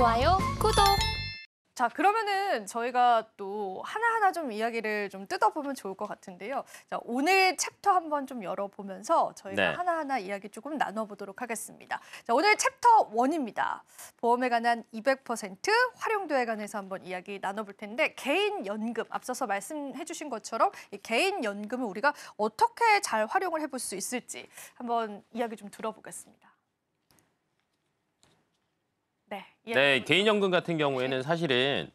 좋아요, 구독! 자, 그러면은 저희가 또 하나하나 좀 이야기를 좀 뜯어보면 좋을 것 같은데요. 자, 오늘 챕터 한번 좀 열어보면서 저희가 하나하나 이야기 조금 나눠보도록 하겠습니다. 자, 오늘 챕터 1입니다. 보험에 관한 200% 활용도에 관해서 한번 이야기 나눠볼 텐데, 개인연금, 앞서서 말씀해 주신 것처럼 이 개인연금을 우리가 어떻게 잘 활용을 해볼 수 있을지 한번 이야기 좀 들어보겠습니다. 네, 개인연금 같은 경우에는 사실은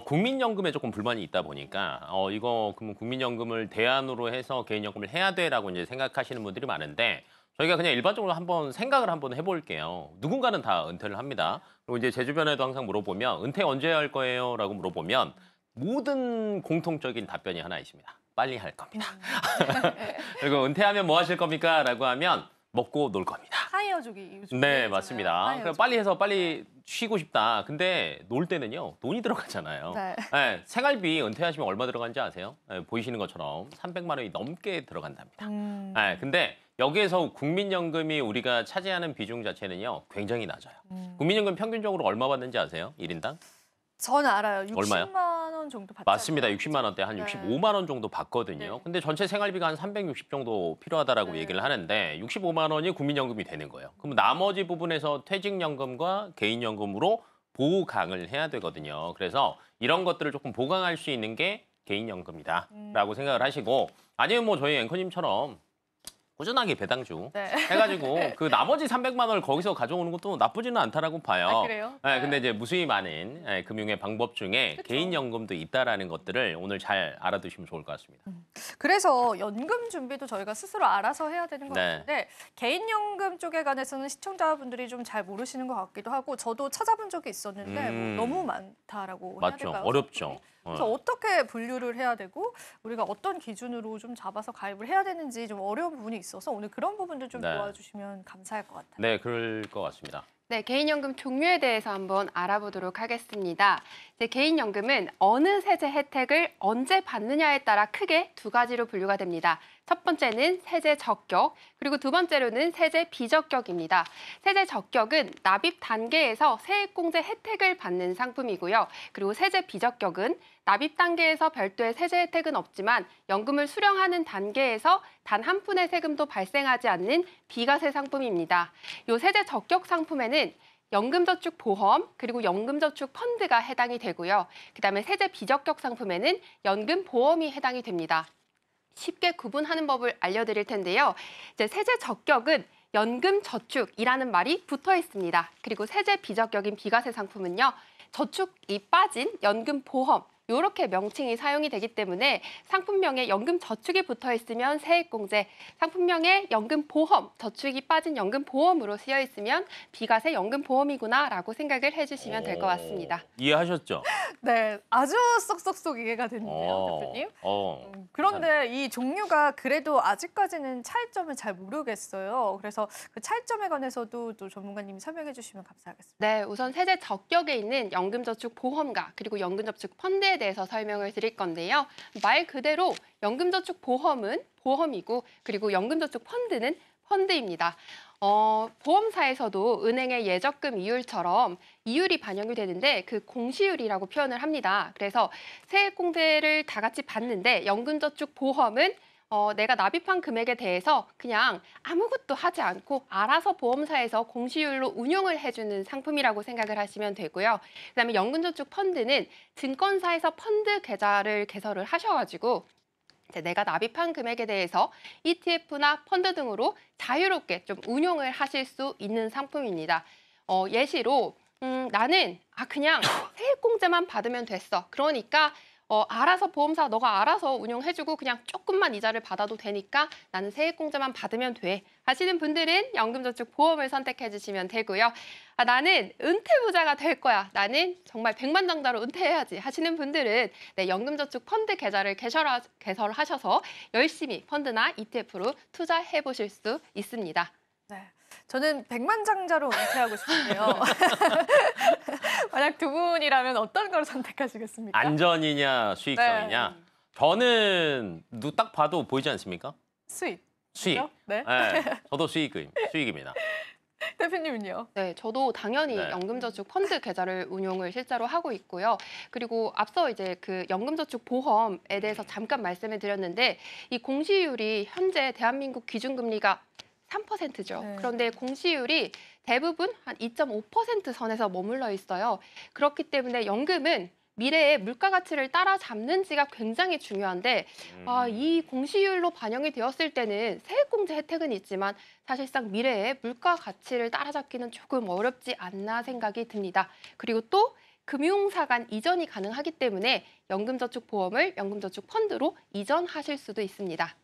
국민연금에 조금 불만이 있다 보니까 이거 그러면 국민연금을 대안으로 해서 개인연금을 해야 돼라고 이제 생각하시는 분들이 많은데 저희가 그냥 일반적으로 한번 생각을 한번 해볼게요. 누군가는 다 은퇴를 합니다. 그리고 이제 제 주변에도 항상 물어보면 은퇴 언제 할 거예요?라고 물어보면 모든 공통적인 답변이 하나 있습니다. 빨리 할 겁니다. 그리고 은퇴하면 뭐 하실 겁니까? 라고 하면 먹고 놀 겁니다. 하이어족이 요즘 네, 맞습니다. 빨리 해서 빨리 쉬고 싶다. 근데 놀 때는요, 돈이 들어가잖아요. 네, 생활비 은퇴하시면 얼마 들어간지 아세요? 네, 보이시는 것처럼 300만 원이 넘게 들어간답니다. 네, 근데 여기에서 국민연금이 우리가 차지하는 비중 자체는요, 굉장히 낮아요. 국민연금 평균적으로 얼마 받는지 아세요? 1인당? 전 알아요. 60만 얼마요? 원 정도 받죠. 맞습니다. 60만 원대 한 65만 원 정도 받거든요. 네. 근데 전체 생활비가 한 360 정도 필요하다라고 얘기를 하는데 65만 원이 국민연금이 되는 거예요. 그럼 나머지 부분에서 퇴직연금과 개인연금으로 보강을 해야 되거든요. 그래서 이런 것들을 조금 보강할 수 있는 게 개인연금이다라고 생각을 하시고 아니면 뭐 저희 앵커님처럼 꾸준하게 배당주 해가지고 그 나머지 300만 원을 거기서 가져오는 것도 나쁘지는 않다라고 봐요. 아, 그래요? 네, 근데 이제 무수히 많은 금융의 방법 중에 개인연금도 있다라는 것들을 오늘 잘 알아두시면 좋을 것 같습니다. 그래서 연금 준비도 저희가 스스로 알아서 해야 되는 것 같은데 개인연금 쪽에 관해서는 시청자분들이 좀 잘 모르시는 것 같기도 하고 저도 찾아본 적이 있었는데 뭐 너무 많다라고 해야 될까요? 어렵죠. 그래서 어떻게 분류를 해야 되고 우리가 어떤 기준으로 좀 잡아서 가입을 해야 되는지 좀 어려운 부분이 있어서 오늘 그런 부분들 좀 도와주시면 감사할 것 같아요. 네, 그럴 것 같습니다. 네, 개인연금 종류에 대해서 한번 알아보도록 하겠습니다. 이제 개인연금은 어느 세제 혜택을 언제 받느냐에 따라 크게 두 가지로 분류가 됩니다. 첫 번째는 세제 적격, 그리고 두 번째로는 세제 비적격입니다. 세제 적격은 납입 단계에서 세액공제 혜택을 받는 상품이고요. 그리고 세제 비적격은 납입 단계에서 별도의 세제 혜택은 없지만 연금을 수령하는 단계에서 단 한 푼의 세금도 발생하지 않는 비과세 상품입니다. 이 세제 적격 상품에는 연금저축보험 그리고 연금저축펀드가 해당이 되고요. 그다음에 세제 비적격 상품에는 연금보험이 해당이 됩니다. 쉽게 구분하는 법을 알려드릴 텐데요. 이제 세제 적격은 연금저축이라는 말이 붙어 있습니다. 그리고 세제 비적격인 비과세 상품은요. 저축이 빠진 연금보험 이렇게 명칭이 사용이 되기 때문에 상품명에 연금저축이 붙어 있으면 세액공제, 상품명에 연금보험, 저축이 빠진 연금보험으로 쓰여 있으면 비과세 연금보험이구나라고 생각을 해주시면 될 것 같습니다. 이해하셨죠? 네, 아주 쏙쏙쏙 이해가 됐는데요, 대표님. 그런데 이 종류가 그래도 아직까지는 차이점을 잘 모르겠어요. 그래서 그 차이점에 관해서도 또 전문가님이 설명해 주시면 감사하겠습니다. 네, 우선 세제 적격에 있는 연금저축보험과 그리고 연금저축펀드에 대해서 설명을 드릴 건데요. 말 그대로 연금저축보험은 보험이고 그리고 연금저축펀드는 펀드입니다. 보험사에서도 은행의 예적금 이율처럼 이율이 반영이 되는데 그 공시율이라고 표현을 합니다. 그래서 세액공제를 다 같이 받는데 연금저축보험은 내가 납입한 금액에 대해서 그냥 아무것도 하지 않고 알아서 보험사에서 공시율로 운용을 해주는 상품이라고 생각을 하시면 되고요. 그다음에 연금저축펀드는 증권사에서 펀드 계좌를 개설을 하셔가지고 내가 납입한 금액에 대해서 ETF나 펀드 등으로 자유롭게 좀 운용을 하실 수 있는 상품입니다. 예시로 나는 그냥 세액공제만 받으면 됐어. 그러니까 알아서 보험사 너가 알아서 운용해주고 그냥 조금만 이자를 받아도 되니까 나는 세액공제만 받으면 돼 하시는 분들은 연금저축보험을 선택해 주시면 되고요. 나는 은퇴부자가 될 거야. 나는 정말 백만장자로 은퇴해야지 하시는 분들은 연금저축펀드 계좌를 개설하셔서 열심히 펀드나 ETF로 투자해 보실 수 있습니다. 네. 저는 백만장자로 은퇴하고 싶은데요. 만약 두 분이라면 어떤 걸 선택하시겠습니까? 안전이냐 수익성이냐? 저는 딱 봐도 보이지 않습니까? 수익. 수익. 그렇죠? 네. 네, 저도 수익입니다. 대표님은요? 네, 저도 당연히 네. 연금저축 펀드 계좌를 운용을 실제로 하고 있고요. 그리고 앞서 이제 그 연금저축 보험에 대해서 잠깐 말씀을 드렸는데 이 공시율이 현재 대한민국 기준금리가 3%죠. 네. 그런데 공시율이 대부분 한 2.5% 선에서 머물러 있어요. 그렇기 때문에 연금은 미래의 물가 가치를 따라잡는지가 굉장히 중요한데 이 공시율로 반영이 되었을 때는 세액공제 혜택은 있지만 사실상 미래의 물가 가치를 따라잡기는 조금 어렵지 않나 생각이 듭니다. 그리고 또 금융사 간 이전이 가능하기 때문에 연금저축보험을 연금저축펀드로 이전하실 수도 있습니다.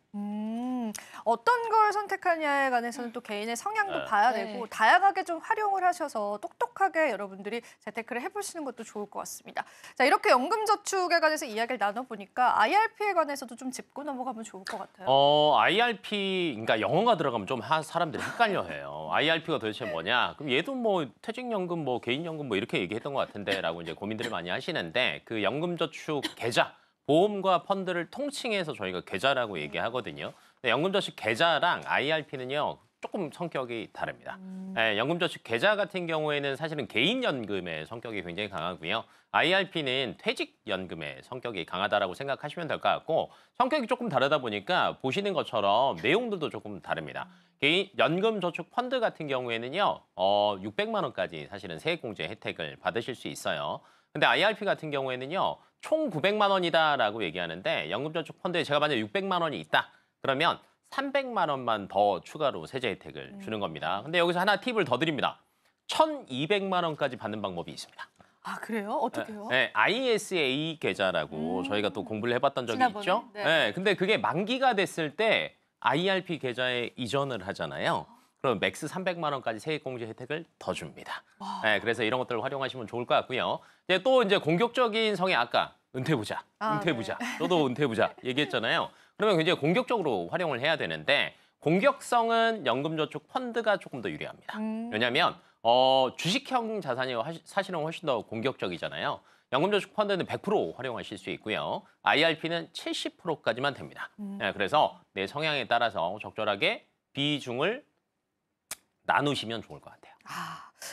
어떤 걸 선택하냐에 관해서는 또 개인의 성향도 네. 봐야 네. 되고 다양하게 좀 활용을 하셔서 똑똑하게 여러분들이 재테크를 해보시는 것도 좋을 것 같습니다. 자, 이렇게 연금저축에 관해서 이야기를 나눠보니까 IRP에 관해서도 좀 짚고 넘어가면 좋을 것 같아요. IRP, 그러니까 영어가 들어가면 좀 사람들이 헷갈려해요. IRP가 도대체 뭐냐? 그럼 얘도 뭐 퇴직연금, 뭐 개인연금 뭐 이렇게 얘기했던 것 같은데라고 이제 고민들을 많이 하시는데 그 연금저축 계좌, 보험과 펀드를 통칭해서 저희가 계좌라고 얘기하거든요. 근데 연금저축 계좌랑 IRP는요 조금 성격이 다릅니다. 연금저축 계좌 같은 경우에는 사실은 개인연금의 성격이 굉장히 강하고요. IRP는 퇴직연금의 성격이 강하다라고 생각하시면 될 것 같고 성격이 조금 다르다 보니까 보시는 것처럼 내용들도 조금 다릅니다. 개인 연금저축 펀드 같은 경우에는요 600만 원까지 사실은 세액공제 혜택을 받으실 수 있어요. 근데 IRP 같은 경우에는요 총 900만 원이다라고 얘기하는데 연금저축 펀드에 제가 만약 600만 원이 있다 그러면 300만 원만 더 추가로 세제 혜택을 주는 겁니다. 근데 여기서 하나 팁을 더 드립니다. 1,200만 원까지 받는 방법이 있습니다. 아, 그래요? 어떻게요? 네, ISA 계좌라고 저희가 또 공부를 해봤던 적이 지난번에? 있죠. 네. 네, 근데 그게 만기가 됐을 때 IRP 계좌에 이전을 하잖아요. 그럼 맥스 300만 원까지 세액공제 혜택을 더 줍니다. 네, 그래서 이런 것들을 활용하시면 좋을 것 같고요. 이제 공격적인 성향 아까 은퇴부자, 은퇴부자, 저도 은퇴부자 얘기했잖아요. 그러면 굉장히 공격적으로 활용을 해야 되는데 공격성은 연금저축 펀드가 조금 더 유리합니다. 왜냐하면 주식형 자산이 사실은 훨씬 더 공격적이잖아요. 연금저축 펀드는 100% 활용하실 수 있고요. IRP는 70%까지만 됩니다. 네, 그래서 내 성향에 따라서 적절하게 비중을 나누시면 좋을 것 같아요.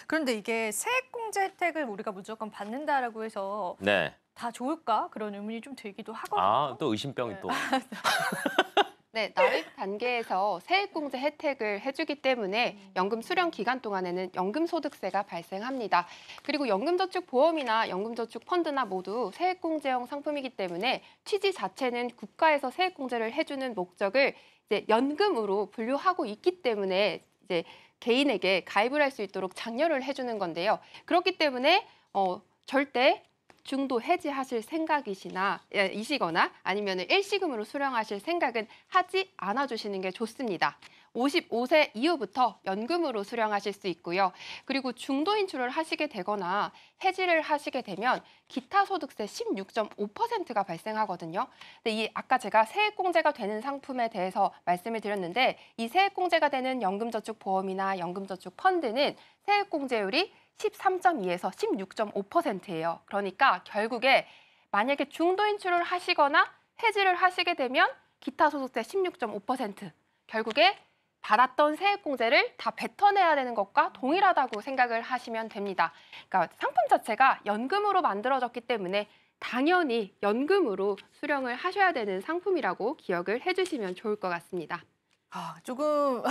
그런데 이게 세액공제 혜택을 우리가 무조건 받는다라고 해서 네. 다 좋을까? 그런 의문이 좀 들기도 하거든요. 또 의심병이 또. 네, 납입 단계에서 세액공제 혜택을 해주기 때문에 연금 수령 기간 동안에는 연금소득세가 발생합니다. 그리고 연금저축보험이나 연금저축펀드나 모두 세액공제형 상품이기 때문에 취지 자체는 국가에서 세액공제를 해주는 목적을 이제 연금으로 분류하고 있기 때문에 이제 개인에게 가입을 할 수 있도록 장려를 해주는 건데요. 그렇기 때문에 절대 중도 해지하실 이시거나 아니면 일시금으로 수령하실 생각은 하지 않아 주시는 게 좋습니다. 55세 이후부터 연금으로 수령하실 수 있고요. 그리고 중도 인출을 하시게 되거나 해지를 하시게 되면 기타 소득세 16.5%가 발생하거든요. 근데 아까 제가 세액공제가 되는 상품에 대해서 말씀을 드렸는데 이 세액공제가 되는 연금저축보험이나 연금저축펀드는 세액공제율이 13.2에서 16.5%예요. 그러니까 결국에 만약에 중도 인출을 하시거나 해지를 하시게 되면 기타 소득세 16.5% 결국에 받았던 세액공제를 다 뱉어내야 되는 것과 동일하다고 생각을 하시면 됩니다. 그러니까 상품 자체가 연금으로 만들어졌기 때문에 당연히 연금으로 수령을 하셔야 되는 상품이라고 기억을 해주시면 좋을 것 같습니다. 조금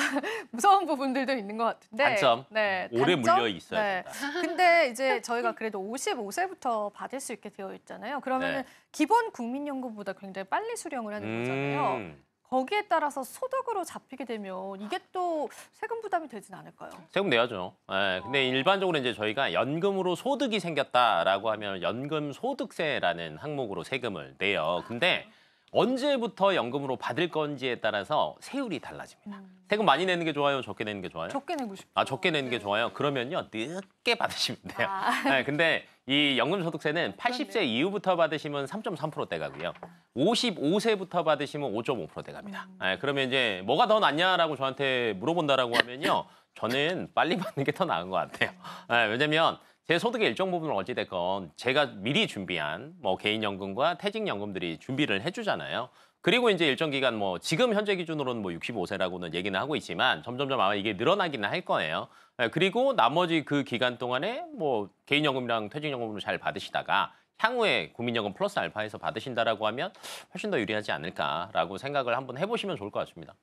무서운 부분들도 있는 것 같은데. 단점. 네, 오래 단점? 물려 있어야 네. 된다. 근데 이제 저희가 그래도 55세부터 받을 수 있게 되어 있잖아요. 그러면 네. 기본 국민연금보다 굉장히 빨리 수령을 하는 거잖아요. 거기에 따라서 소득으로 잡히게 되면 이게 또 세금 부담이 되진 않을까요? 세금 내야죠. 네, 근데 일반적으로 이제 저희가 연금으로 소득이 생겼다라고 하면 연금 소득세라는 항목으로 세금을 내요. 근데 언제부터 연금으로 받을 건지에 따라서 세율이 달라집니다. 세금 많이 내는 게 좋아요? 적게 내는 게 좋아요? 적게 내고 싶어요. 적게 내는 게 좋아요? 그러면요, 늦게 받으시면 돼요. 네, 근데 이 연금소득세는 80세 이후부터 받으시면 3.3%대 가고요. 55세부터 받으시면 5.5%대 갑니다. 네, 그러면 이제 뭐가 더 낫냐라고 저한테 물어본다라고 하면요. 저는 빨리 받는 게 더 나은 것 같아요. 네, 왜냐면 제 소득의 일정 부분을 어찌됐건 제가 미리 준비한 뭐 개인연금과 퇴직연금들이 준비를 해주잖아요. 그리고 이제 일정 기간 뭐 지금 현재 기준으로는 뭐 65세라고는 얘기는 하고 있지만 점점점 아마 이게 늘어나기는 할 거예요. 예, 그리고 나머지 그 기간 동안에 뭐 개인연금이랑 퇴직연금으로 잘 받으시다가 향후에 국민연금 플러스 알파에서 받으신다라고 하면 훨씬 더 유리하지 않을까라고 생각을 한번 해보시면 좋을 것 같습니다.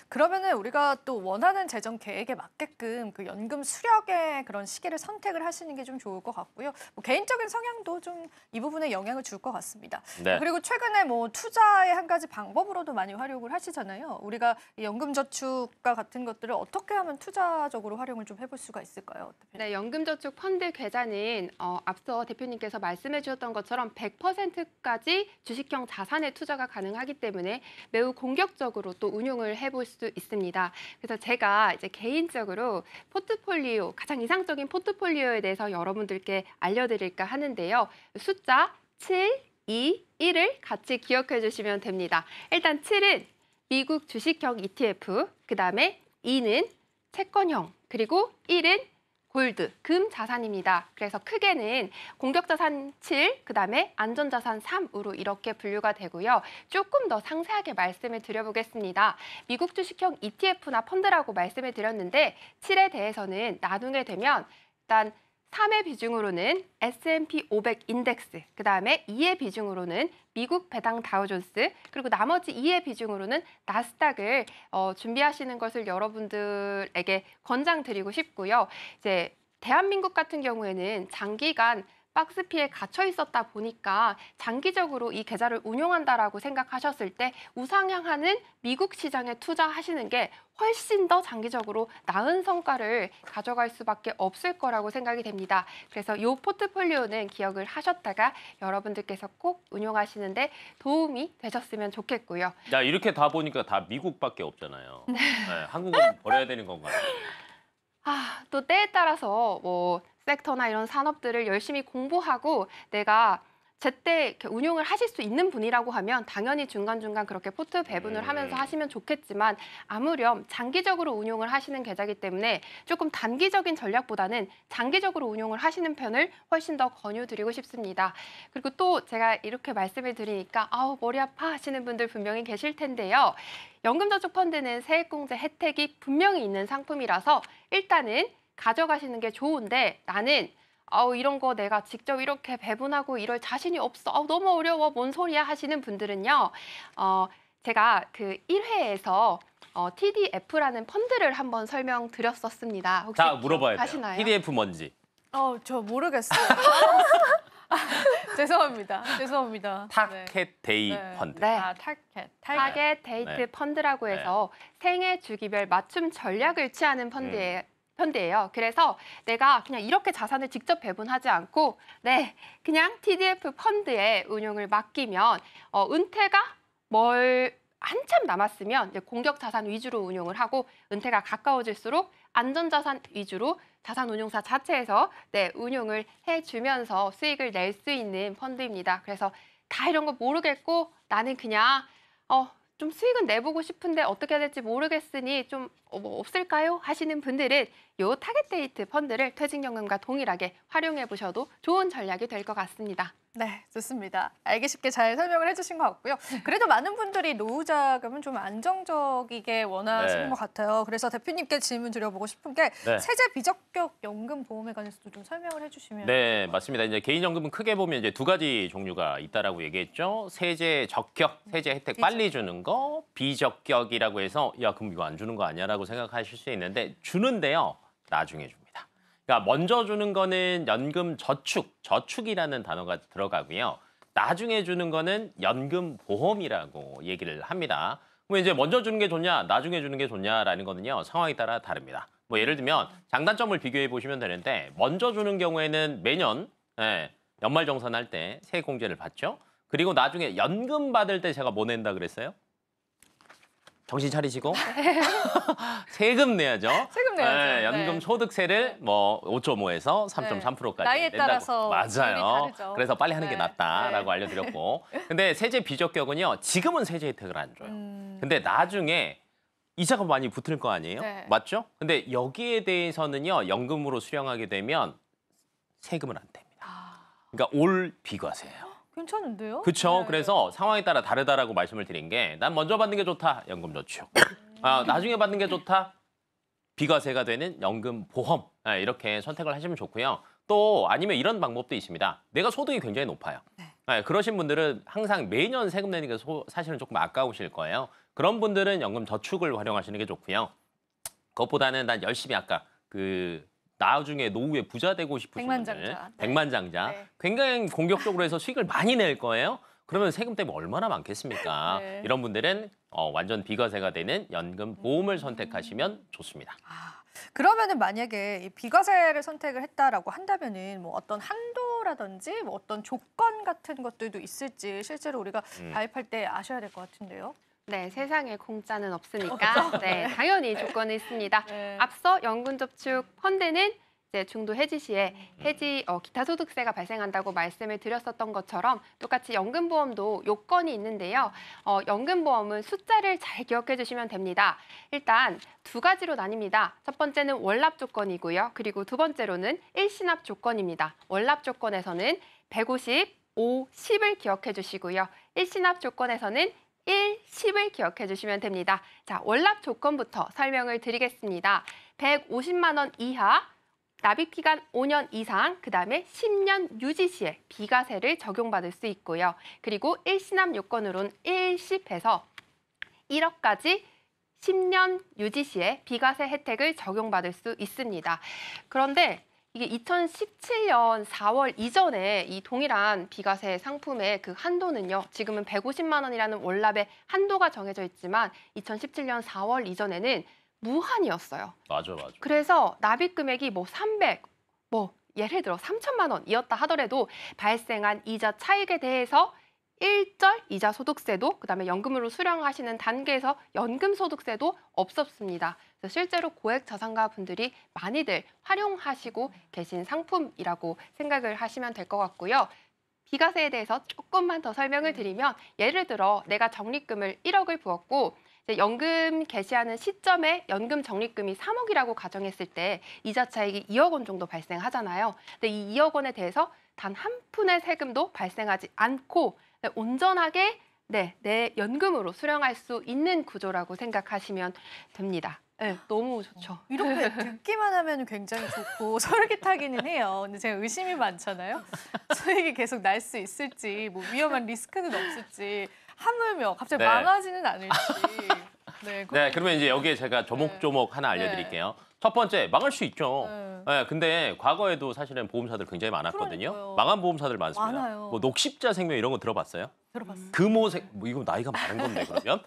그러면은 우리가 또 원하는 재정 계획에 맞게끔 그 연금 수령의 그런 시기를 선택을 하시는 게 좀 좋을 것 같고요. 뭐 개인적인 성향도 좀 이 부분에 영향을 줄 것 같습니다. 네. 그리고 최근에 뭐 투자의 한 가지 방법으로도 많이 활용을 하시잖아요. 우리가 이 연금저축과 같은 것들을 어떻게 하면 투자적으로 활용을 좀 해볼 수가 있을까요? 네, 연금저축 펀드 계좌는 앞서 대표님께서 말씀해 주셨던 것처럼 100%까지 주식형 자산에 투자가 가능하기 때문에 매우 공격적으로 또 운용을 해볼 수 있습니다. 그래서 제가 이제 개인적으로 포트폴리오, 가장 이상적인 포트폴리오에 대해서 여러분들께 알려드릴까 하는데요. 숫자 7, 2, 1을 같이 기억해 주시면 됩니다. 일단 7은 미국 주식형 ETF, 그다음에 2는 채권형, 그리고 1은 골드, 금 자산입니다. 그래서 크게는 공격자산 7, 그다음에 안전자산 3으로 이렇게 분류가 되고요. 조금 더 상세하게 말씀을 드려보겠습니다. 미국 주식형 ETF나 펀드라고 말씀을 드렸는데 7에 대해서는 나중에 되면 일단 3의 비중으로는 S&P 500 인덱스, 그다음에 2의 비중으로는 미국 배당 다우존스, 그리고 나머지 2의 비중으로는 나스닥을 준비하시는 것을 여러분들에게 권장드리고 싶고요. 이제 대한민국 같은 경우에는 장기간 박스피에 갇혀 있었다 보니까 장기적으로 이 계좌를 운용한다라고 생각하셨을 때 우상향하는 미국 시장에 투자하시는 게 훨씬 더 장기적으로 나은 성과를 가져갈 수밖에 없을 거라고 생각이 됩니다. 그래서 이 포트폴리오는 기억을 하셨다가 여러분들께서 꼭 운용하시는데 도움이 되셨으면 좋겠고요. 야, 이렇게 다 보니까 다 미국밖에 없잖아요. 네, 한국은 버려야 되는 건가요? 또 때에 따라서 뭐 섹터나 이런 산업들을 열심히 공부하고 내가 제때 이렇게 운용을 하실 수 있는 분이라고 하면 당연히 중간중간 그렇게 포트 배분을 하면서 하시면 좋겠지만 아무렴 장기적으로 운용을 하시는 계좌이기 때문에 조금 단기적인 전략보다는 장기적으로 운용을 하시는 편을 훨씬 더 권유드리고 싶습니다. 그리고 또 제가 이렇게 말씀을 드리니까 아우 머리 아파 하시는 분들 분명히 계실 텐데요. 연금저축펀드는 세액공제 혜택이 분명히 있는 상품이라서 일단은 가져가시는 게 좋은데 나는 이런 거 내가 직접 이렇게 배분하고 이럴 자신이 없어. 너무 어려워. 뭔 소리야 하시는 분들은요. 제가 그 1회에서 TDF라는 펀드를 한번 설명드렸었습니다. 혹시 다 물어봐야 돼요. 아시나요? TDF 뭔지. 저 모르겠어요. 죄송합니다. 타켓 데이 네. 펀드. 네. 타겟 데이트 네. 펀드라고 해서 생애 주기별 맞춤 전략을 취하는 펀드예요. 그래서 내가 그냥 이렇게 자산을 직접 배분하지 않고 그냥 TDF 펀드에 운용을 맡기면 은퇴가 한참 남았으면 이제 공격 자산 위주로 운용을 하고 은퇴가 가까워질수록 안전 자산 위주로 자산 운용사 자체에서 운용을 해주면서 수익을 낼 수 있는 펀드입니다. 그래서 다 이런 거 모르겠고 나는 그냥 좀 수익은 내보고 싶은데 어떻게 해야 될지 모르겠으니 좀 뭐 없을까요? 하시는 분들은 요 타겟 데이트 펀드를 퇴직연금과 동일하게 활용해 보셔도 좋은 전략이 될 것 같습니다. 네, 좋습니다. 알기 쉽게 잘 설명을 해주신 것 같고요. 그래도 많은 분들이 노후 자금은 좀 안정적이게 원하시는 네. 것 같아요. 그래서 대표님께 질문 드려보고 싶은 게 네. 세제 비적격 연금 보험에 관해서도 좀 설명을 해주시면. 네, 맞습니다. 이제 개인연금은 크게 보면 이제 두 가지 종류가 있다라고 얘기했죠. 세제 적격, 세제 혜택 빨리 주는 거, 비적격이라고 해서 야, 그럼 이거 안 주는 거 아니야라고 생각하실 수 있는데 주는데요. 나중에 줍니다. 그러니까 먼저 주는 거는 연금 저축이라는 단어가 들어가고요. 나중에 주는 거는 연금 보험이라고 얘기를 합니다. 뭐 이제 먼저 주는 게 좋냐, 나중에 주는 게 좋냐라는 거는요. 상황에 따라 다릅니다. 뭐 예를 들면 장단점을 비교해 보시면 되는데 먼저 주는 경우에는 매년 연말정산할 때 세액공제를 받죠. 그리고 나중에 연금 받을 때 제가 뭐 낸다 그랬어요? 정신 차리시고 세금 내야죠. 세금 내야죠. 연금 네. 소득세를 뭐 5.5에서 3.3%까지 나이에 낸다고. 따라서 맞아요. 비율이 다르죠. 그래서 빨리 하는 게 네. 낫다라고 알려드렸고. 근데 세제 비적격은요. 지금은 세제 혜택을 안 줘요. 근데 나중에 이자가 많이 붙을 거 아니에요? 네. 맞죠? 근데 여기에 대해서는요. 연금으로 수령하게 되면 세금을 안 냅니다. 아, 그러니까 올 비과세예요. 괜찮은데요? 그렇죠. 네. 그래서 상황에 따라 다르다라고 말씀을 드린 게 난 먼저 받는 게 좋다. 연금저축. 나중에 받는 게 좋다. 비과세가 되는 연금보험. 이렇게 선택을 하시면 좋고요. 또 아니면 이런 방법도 있습니다. 내가 소득이 굉장히 높아요. 그러신 분들은 항상 매년 세금 내는 게 사실은 조금 아까우실 거예요. 그런 분들은 연금저축을 활용하시는 게 좋고요. 그것보다는 난 열심히 아까 나중에 노후에 부자 되고 싶으신 분들, 백만장자. 네. 백만장자, 네. 굉장히 공격적으로 해서 수익을 많이 낼 거예요. 그러면 세금 때문에 얼마나 많겠습니까? 네. 이런 분들은 완전 비과세가 되는 연금 보험을 선택하시면 좋습니다. 그러면은 만약에 이 비과세를 선택을 했다라고 한다면은 뭐 어떤 한도라든지 뭐 어떤 조건 같은 것들도 있을지 실제로 우리가 가입할 때 아셔야 될 것 같은데요. 네, 세상에 공짜는 없으니까 네, 당연히 조건이 있습니다. 네. 앞서 연금저축 펀드는 이제 중도 해지 시에 기타 소득세가 발생한다고 말씀을 드렸었던 것처럼 똑같이 연금보험도 요건이 있는데요. 연금보험은 숫자를 잘 기억해 주시면 됩니다. 일단 두 가지로 나뉩니다. 첫 번째는 월납 조건이고요. 그리고 두 번째로는 일시납 조건입니다. 월납 조건에서는 150, 5, 10을 기억해 주시고요. 일시납 조건에서는 1, 10을 기억해 주시면 됩니다. 자, 월납 조건부터 설명을 드리겠습니다. 150만 원 이하, 납입기간 5년 이상, 그다음에 10년 유지 시에 비과세를 적용받을 수 있고요. 그리고 일시납 요건으로는 1십해서 1억까지 10년 유지 시에 비과세 혜택을 적용받을 수 있습니다. 그런데 이게 2017년 4월 이전에 이 동일한 비과세 상품의 그 한도는요. 지금은 150만 원이라는 월납의 한도가 정해져 있지만 2017년 4월 이전에는 무한이었어요. 맞아. 그래서 납입 금액이 300, 예를 들어 3천만 원이었다 하더라도 발생한 이자 차익에 대해서 일절 이자 소득세도 그다음에 연금으로 수령하시는 단계에서 연금 소득세도 없었습니다. 그래서 실제로 고액 자산가 분들이 많이들 활용하시고 계신 상품이라고 생각을 하시면 될 것 같고요. 비과세에 대해서 조금만 더 설명을 드리면 예를 들어 내가 적립금을 1억을 부었고 연금 개시하는 시점에 연금 적립금이 3억이라고 가정했을 때 이자 차익이 2억 원 정도 발생하잖아요. 근데 이 2억 원에 대해서 단 한 푼의 세금도 발생하지 않고 온전하게 내 연금으로 수령할 수 있는 구조라고 생각하시면 됩니다. 네, 너무 좋죠. 이렇게 듣기만 하면 굉장히 좋고 솔깃하기는 해요. 근데 제가 의심이 많잖아요. 수익이 계속 날 수 있을지, 뭐 위험한 리스크는 없을지, 하물며 갑자기 네. 망하지는 않을지. 네, 그러면 이제 여기에 제가 조목조목 하나 알려드릴게요. 첫 번째, 망할 수 있죠. 네. 근데 과거에도 사실은 보험사들 굉장히 많았거든요. 그러니까요. 망한 보험사들 많습니다. 많아요. 뭐 녹십자 생명 이런 거 들어봤어요? 들어봤어요. 금호생, 이거 나이가 많은 건데 그러면?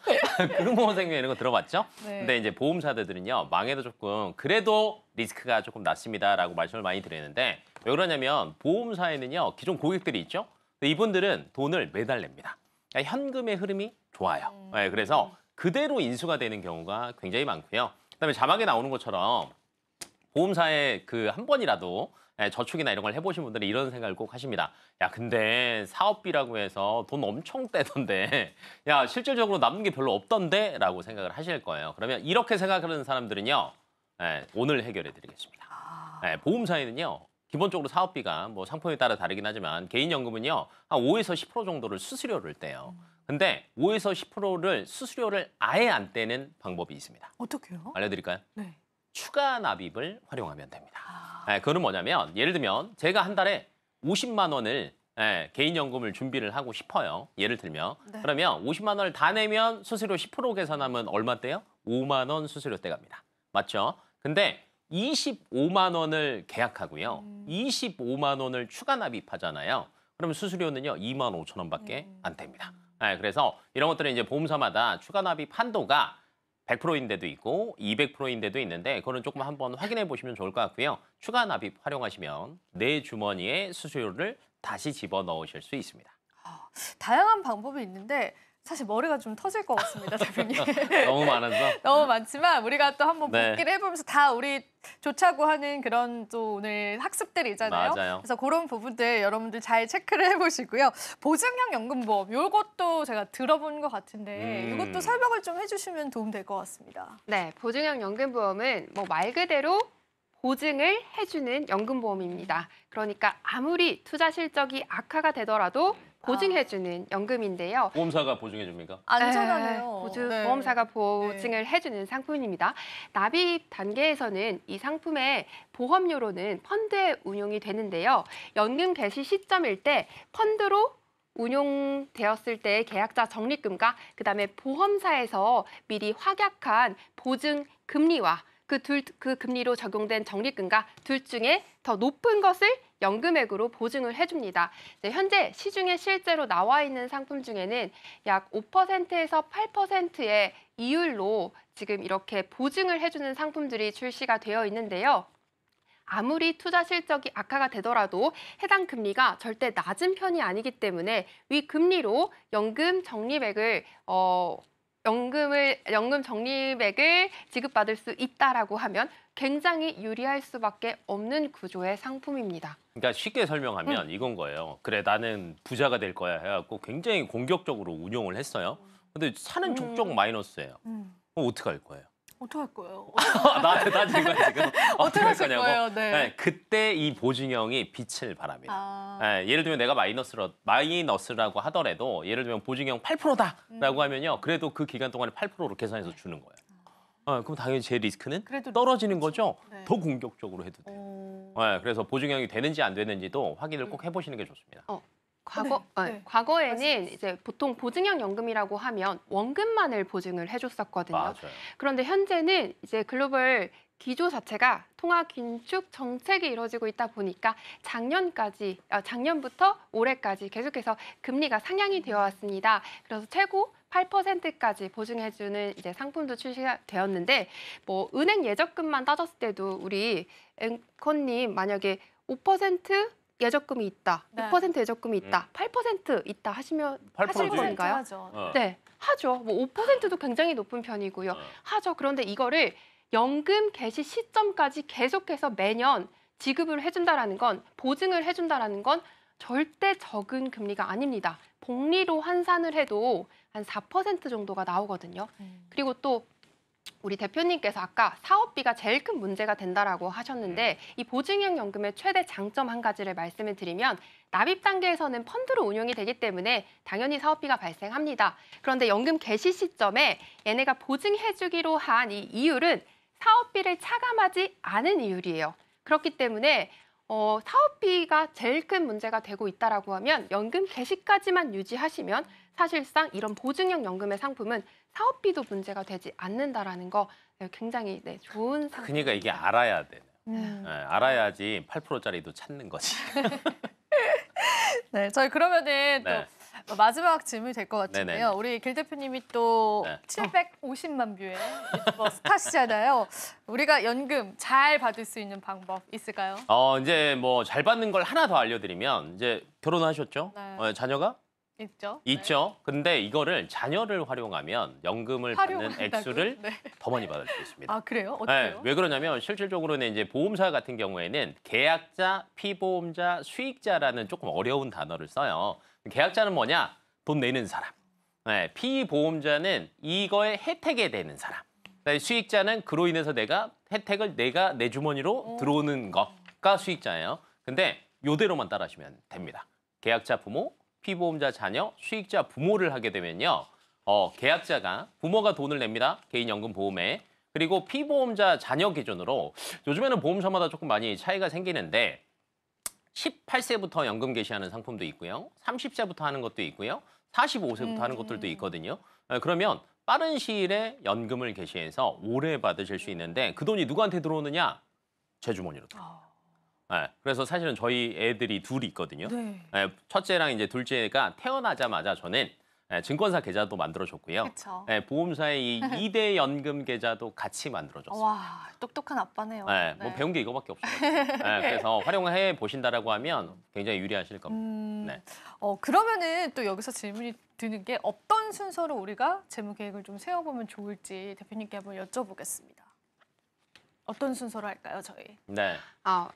금호생명 이런 거 들어봤죠? 네. 근데 이제 보험사들은요, 망해도 조금 그래도 리스크가 조금 낮습니다라고 말씀을 많이 드리는데 왜 그러냐면 보험사에는요, 기존 고객들이 있죠? 근데 이분들은 돈을 매달 냅니다. 그러니까 현금의 흐름이 좋아요. 그래서 그대로 인수가 되는 경우가 굉장히 많고요. 그다음에 자막에 나오는 것처럼 보험사에 한 번이라도 저축이나 이런 걸 해보신 분들은 이런 생각을 꼭 하십니다. 야, 근데 사업비라고 해서 돈 엄청 떼던데, 야, 실질적으로 남는 게 별로 없던데? 라고 생각을 하실 거예요. 그러면 이렇게 생각하는 사람들은요, 오늘 해결해 드리겠습니다. 보험사에는요, 기본적으로 사업비가 뭐 상품에 따라 다르긴 하지만 개인연금은요, 한 5에서 10% 정도를 수수료를 떼요. 근데 5에서 10%를 수수료를 아예 안 떼는 방법이 있습니다. 어떻게요? 알려드릴까요? 네. 추가 납입을 활용하면 됩니다. 그거는 뭐냐면 예를 들면 제가 한 달에 50만 원을 개인연금을 준비를 하고 싶어요. 예를 들면. 네. 그러면 50만 원을 다 내면 수수료 10% 계산하면 얼마 떼요? 5만 원 수수료 떼갑니다. 맞죠? 근데 25만 원을 계약하고요. 25만 원을 추가 납입하잖아요. 그러면 수수료는요, 2만 5천 원밖에 안 됩니다. 그래서 이런 것들은 이제 보험사마다 추가 납입 한도가 100%인 데도 있고 200%인 데도 있는데 그거는 조금 한번 확인해 보시면 좋을 것 같고요. 추가 납입 활용하시면 내 주머니에 수수료를 다시 집어넣으실 수 있습니다. 다양한 방법이 있는데 사실 머리가 좀 터질 것 같습니다, 대표님. 너무 많아서. 너무 많지만 우리가 또 한번 네. 복기를 해보면서 다 우리 좋자고 하는 그런 또 오늘 학습들이잖아요. 맞아요. 그래서 그런 부분들 여러분들 잘 체크를 해보시고요. 보증형 연금보험 이것도 제가 들어본 것 같은데 이것도 설명을 좀 해주시면 도움될 것 같습니다. 네, 보증형 연금보험은 말 그대로 보증을 해주는 연금보험입니다. 그러니까 아무리 투자 실적이 악화가 되더라도 보증해주는 연금인데요. 보험사가 보증해 줍니까? 안전하네요. 네. 보험사가 보증을 해주는 상품입니다. 납입 단계에서는 이 상품의 보험료로는 펀드에 운용이 되는데요. 연금 개시 시점일 때 펀드로 운용되었을 때의 계약자 적립금과 그다음에 보험사에서 미리 확약한 보증 금리와 그 금리로 적용된 적립금과 둘 중에 더 높은 것을 연금액으로 보증을 해줍니다. 현재 시중에 실제로 나와 있는 상품 중에는 약 5%에서 8%의 이율로 지금 이렇게 보증을 해주는 상품들이 출시가 되어 있는데요. 아무리 투자 실적이 악화가 되더라도 해당 금리가 절대 낮은 편이 아니기 때문에 위 금리로 연금 적립액을 지급받을 수 있다라고 하면 굉장히 유리할 수밖에 없는 구조의 상품입니다. 그러니까 쉽게 설명하면 이건 거예요. 그래 나는 부자가 될 거야 해갖고 굉장히 공격적으로 운용을 했어요. 근데 사는 족족 마이너스예요. 그럼 어떻게 할 거예요? 어떡할 거예요? 나한테 따지는 거야 지금? 어떻게 할 하실 거냐고? 거예요? 네. 네, 그때 이 보증형이 빛을 발합니다. 네, 예를 들면 내가 마이너스라고 하더라도 예를 들면 보증형 8%다라고 하면요. 그래도 그 기간 동안에 8%로 계산해서 주는 거예요. 그럼 당연히 제 리스크는 그래도 떨어지는 거죠. 네. 더 공격적으로 해도 돼요. 네, 그래서 보증형이 되는지 안 되는지도 확인을 꼭 해보시는 게 좋습니다. 과거에는 이제 보통 보증형 연금이라고 하면 원금만을 보증을 해줬었거든요. 맞아요. 그런데 현재는 이제 글로벌 기조 자체가 통화 긴축 정책이 이루어지고 있다 보니까 작년부터 올해까지 계속해서 금리가 상향이 되어 왔습니다. 그래서 최고 8%까지 보증해주는 이제 상품도 출시가 되었는데 뭐 은행 예적금만 따졌을 때도 우리 앵커님 만약에 5% 예적금이 있다, 네. 6% 예적금이 있다, 8% 있다 하시면 하실 8% 지. 건가요? 하죠. 네, 하죠. 뭐 5%도 굉장히 높은 편이고요. 하죠. 그런데 이거를 연금 개시 시점까지 계속해서 매년 지급을 해준다라는 건, 보증을 해준다라는 건 절대 적은 금리가 아닙니다. 복리로 환산을 해도 한 4% 정도가 나오거든요. 그리고 또 우리 대표님께서 아까 사업비가 제일 큰 문제가 된다라고 하셨는데 이 보증형 연금의 최대 장점 한 가지를 말씀을 드리면 납입 단계에서는 펀드로 운용이 되기 때문에 당연히 사업비가 발생합니다. 그런데 연금 개시 시점에 얘네가 보증해주기로 한 이 이율은 사업비를 차감하지 않은 이율이에요. 그렇기 때문에 사업비가 제일 큰 문제가 되고 있다라고 하면 연금 개시까지만 유지하시면 사실상 이런 보증형 연금의 상품은 사업비도 문제가 되지 않는다라는 거 굉장히 좋은 상품. 그러니까 이게 알아야 돼요. 네, 알아야지 8%짜리도 찾는 거지. 네, 저희 그러면은 네. 또 마지막 질문이 될 것 같은데요. 네네. 우리 길 대표님이 또 네. 750만 뷰의 유튜버 스타시잖아요. 우리가 연금 잘 받을 수 있는 방법 있을까요? 이제 뭐 잘 받는 걸 하나 더 알려드리면 이제 결혼하셨죠? 네. 자녀가? 있죠. 있죠. 근데 이거를 자녀를 활용하면 연금을 받는 활용한다고? 액수를 네. 더 많이 받을 수 있습니다. 아, 그래요? 네, 어때요? 왜 그러냐면 실질적으로는 이제 보험사 같은 경우에는 계약자, 피보험자, 수익자라는 조금 어려운 단어를 써요. 계약자는 뭐냐? 돈 내는 사람. 네, 피보험자는 이거에 혜택에 되는 사람. 수익자는 그로 인해서 혜택을 내가 내 주머니로 들어오는 것가 수익자예요. 근데 요대로만 따라하시면 됩니다. 계약자 부모, 피보험자 자녀, 수익자 부모를 하게 되면요. 계약자가 부모가 돈을 냅니다. 개인연금보험에. 그리고 피보험자 자녀 기준으로 요즘에는 보험사마다 조금 많이 차이가 생기는데 18세부터 연금 개시하는 상품도 있고요. 30세부터 하는 것도 있고요. 45세부터 하는 것들도 있거든요. 그러면 빠른 시일에 연금을 개시해서 오래 받으실 수 있는데 그 돈이 누구한테 들어오느냐? 제 주머니로 들어옵니다. 네, 그래서 사실은 저희 애들이 둘이 있거든요. 네. 네, 첫째랑 이제 둘째가 태어나자마자 저는 증권사 계좌도 만들어줬고요. 그쵸. 네, 보험사의 이 2대 연금 계좌도 같이 만들어줬어요. 와, 똑똑한 아빠네요. 네, 뭐 배운 게 이거밖에 없어요. 네, 그래서 활용해 보신다라고 하면 굉장히 유리하실 겁니다. 네. 그러면은 또 여기서 질문이 드는 게 어떤 순서로 우리가 재무 계획을 좀 세워보면 좋을지 대표님께 한번 여쭤보겠습니다. 어떤 순서로 할까요, 저희? 네.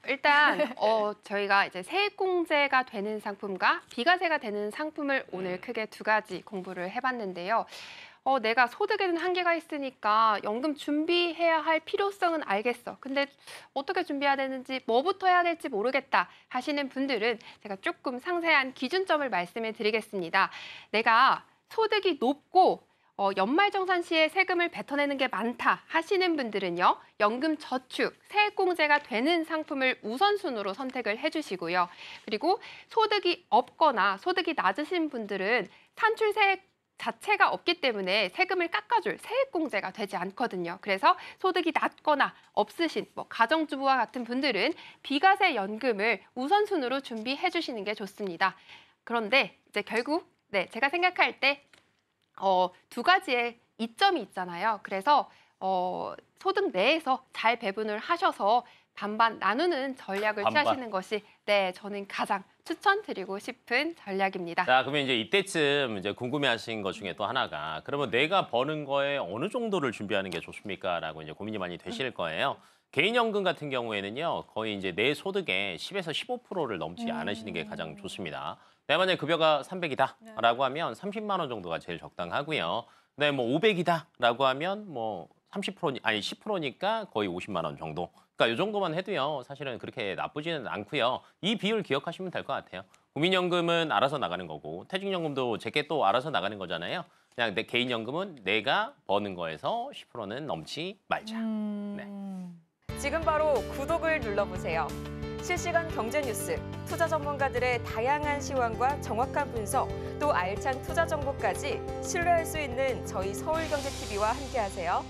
일단 저희가 이제 세액공제가 되는 상품과 비과세가 되는 상품을 오늘 크게 두 가지 공부를 해봤는데요. 내가 소득에는 한계가 있으니까 연금 준비해야 할 필요성은 알겠어. 근데 어떻게 준비해야 되는지, 뭐부터 해야 될지 모르겠다 하시는 분들은 제가 조금 상세한 기준점을 말씀해 드리겠습니다. 내가 소득이 높고 연말정산 시에 세금을 뱉어내는 게 많다 하시는 분들은요. 연금 저축, 세액공제가 되는 상품을 우선순위로 선택을 해주시고요. 그리고 소득이 없거나 소득이 낮으신 분들은 산출세액 자체가 없기 때문에 세금을 깎아줄 세액공제가 되지 않거든요. 그래서 소득이 낮거나 없으신 가정주부와 같은 분들은 비과세 연금을 우선순위로 준비해 주시는 게 좋습니다. 그런데 이제 결국 제가 생각할 때 두 가지의 이점이 있잖아요. 그래서 소득 내에서 잘 배분을 하셔서 반반 나누는 전략을 취하시는 것이 저는 가장 추천드리고 싶은 전략입니다. 자, 그러면 이제 이때쯤 이제 궁금해하신 것 중에 또 하나가 그러면 내가 버는 거에 어느 정도를 준비하는 게 좋습니까?라고 이제 고민이 많이 되실 거예요. 개인연금 같은 경우에는요, 거의 이제 내 소득의 10에서 15%를 넘지 않으시는 게 가장 좋습니다. 내가 만약에 급여가 300이다라고 하면 30만 원 정도가 제일 적당하고요. 네, 뭐 500이다라고 하면 뭐 30% 아니 10%니까 거의 50만 원 정도. 그러니까 이 정도만 해도요. 사실은 그렇게 나쁘지는 않고요. 이 비율 기억하시면 될 것 같아요. 국민연금은 알아서 나가는 거고 퇴직연금도 제게 또 알아서 나가는 거잖아요. 그냥 내 개인연금은 내가 버는 거에서 10%는 넘지 말자. 네. 지금 바로 구독을 눌러보세요. 실시간 경제 뉴스, 투자 전문가들의 다양한 시황과 정확한 분석, 또 알찬 투자 정보까지 신뢰할 수 있는 저희 서울경제TV와 함께하세요.